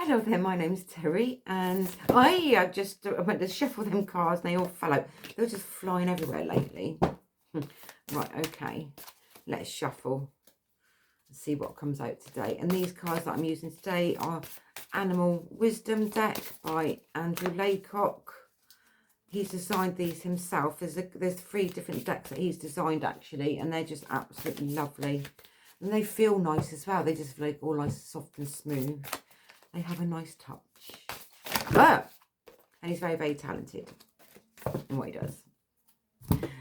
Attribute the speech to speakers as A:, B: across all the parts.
A: Hello there, my name's Terry, and I just went to shuffle them cards and they all fell out. They're just flying everywhere lately. Right, okay, let's shuffle and see what comes out today. And these cards that I'm using today are Animal Wisdom deck by Andrew Laycock. He's designed these himself. There's 3 different decks that he's designed actually, and they're just absolutely lovely. And they feel nice as well. They just feel like all nice, soft and smooth. They have a nice touch. And he's very, very talented in what he does.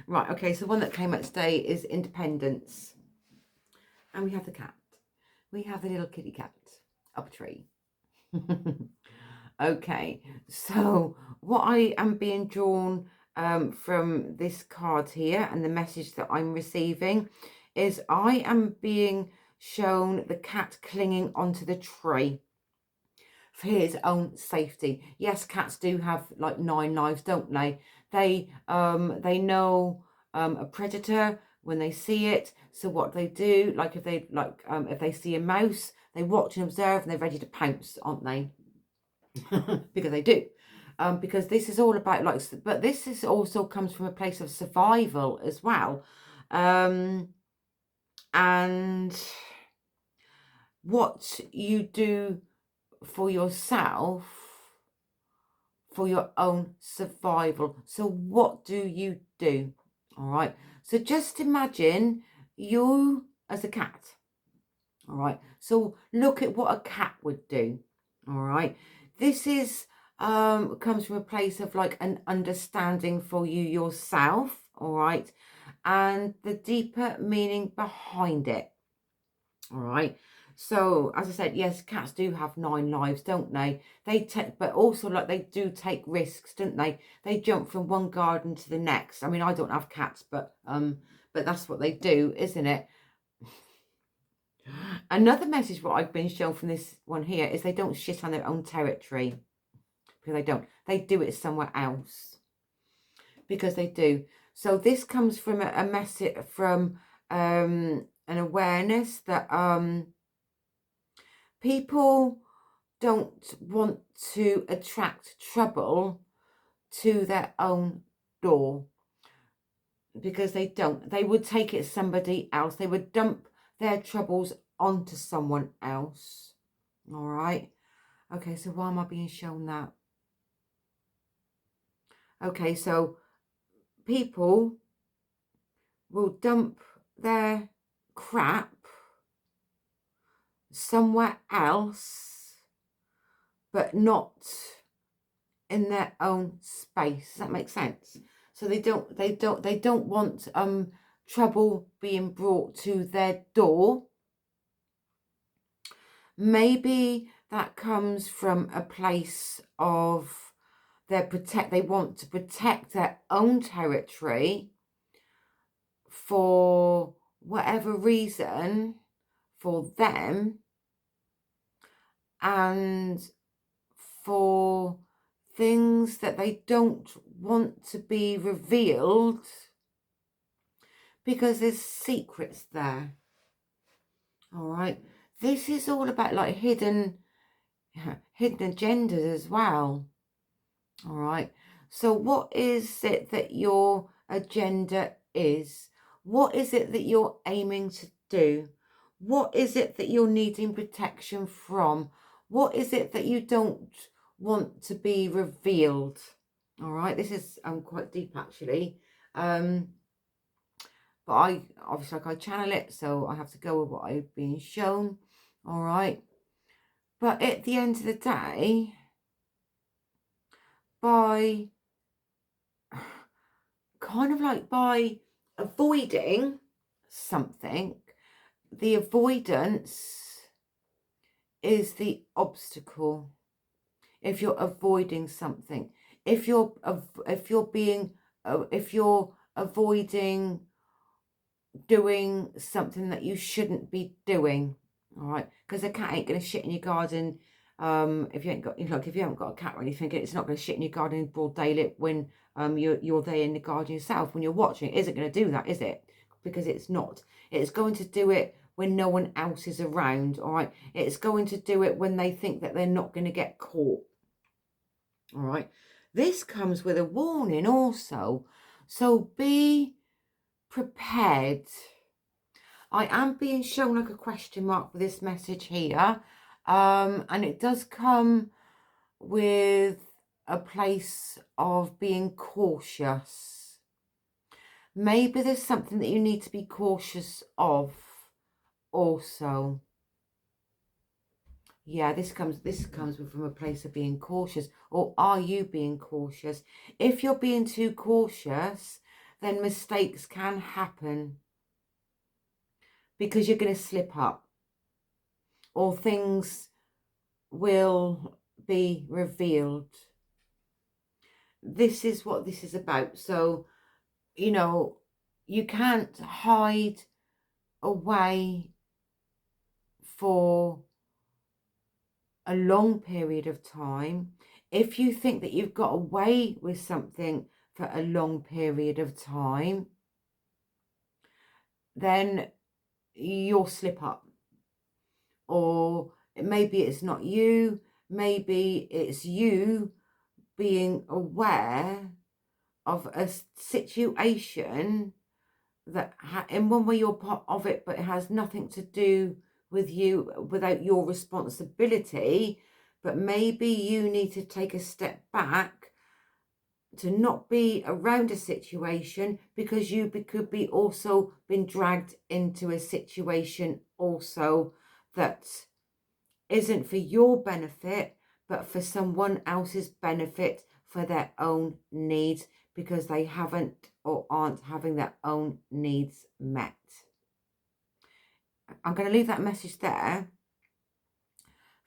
A: Right, okay, so one that came out today is Independence. And we have the cat. We have the little kitty cat up a tree. Okay, so what I am being drawn from this card here and the message that I'm receiving is I am being shown the cat clinging onto the tree for his own safety. Yes, cats do have like 9 lives, don't they? They know a predator when they see it. So what they do, like if they see a mouse, they watch and observe and they're ready to pounce, aren't they? Because they do. Because this is all about but this is also comes from a place of survival as well. And what you do for yourself, for your own survival. So what do you do? All right. So just imagine you as a cat. All right. So look at what a cat would do. All right. This is comes from a place of like an understanding for you yourself. All right. And the deeper meaning behind it. All right. So as I said, yes, cats do have 9 lives, don't they? They take, but also like they do take risks, don't they? They jump from one garden to the next. I mean, I don't have cats, but that's what they do, isn't it? Another message what I've been shown from this one here is they don't shit on their own territory. Because they don't. They do it somewhere else. Because they do. So this comes from a message from an awareness that people don't want to attract trouble to their own door. Because they don't. They would take it somebody else. They would dump their troubles onto someone else. All right. Okay, so why am I being shown that? Okay, so people will dump their crap somewhere else, but not in their own space. Does that make sense? So they don't want trouble being brought to their door. Maybe that comes from a place of they want to protect their own territory for whatever reason for them and for things that they don't want to be revealed because there's secrets there. All right. This is all about like hidden agendas as well. All right. So what is it that your agenda is? What is it that you're aiming to do? What is it that you're needing protection from? What is it that you don't want to be revealed? All right. This is quite deep actually. But I obviously I channel it, so I have to go with what I've been shown. All right. But at the end of the day, by avoiding something, the avoidance is the obstacle. If you're avoiding something, if you're avoiding doing something that you shouldn't be doing, all right, because a cat ain't gonna shit in your garden if you ain't got, like, if you haven't got a cat or anything. It's not going to shit in your garden in broad daylight when you're there in the garden yourself. When you're watching, it isn't going to do that, is it? Because it's not. It's going to do it when no one else is around, all right? It's going to do it when they think that they're not going to get caught, all right? This comes with a warning also, so be prepared. I am being shown like a question mark for this message here, and it does come with a place of being cautious. Maybe there's something that you need to be cautious of also. Yeah, this comes from a place of being cautious. Or are you being cautious? If you're being too cautious, then mistakes can happen because you're going to slip up, or things will be revealed. This is what this is about. So, you know, you can't hide away for a long period of time. If you think that you've got away with something for a long period of time, then you'll slip up. Or maybe it's not you, maybe it's you being aware of a situation that in one way you're part of it, but it has nothing to do with you, without your responsibility. But maybe you need to take a step back to not be around a situation because you could be also been dragged into a situation also that isn't for your benefit, but for someone else's benefit, for their own needs, because they haven't or aren't having their own needs met. I'm going to leave that message there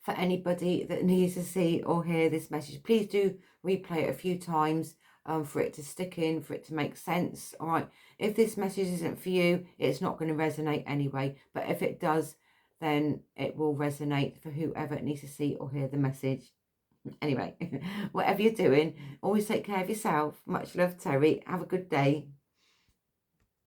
A: for anybody that needs to see or hear this message. Please do replay it a few times for it to stick in, for it to make sense. All right. If this message isn't for you, it's not going to resonate anyway. But if it does, then it will resonate for whoever needs to see or hear the message. Anyway, whatever you're doing, always take care of yourself. Much love, Terry. Have a good day.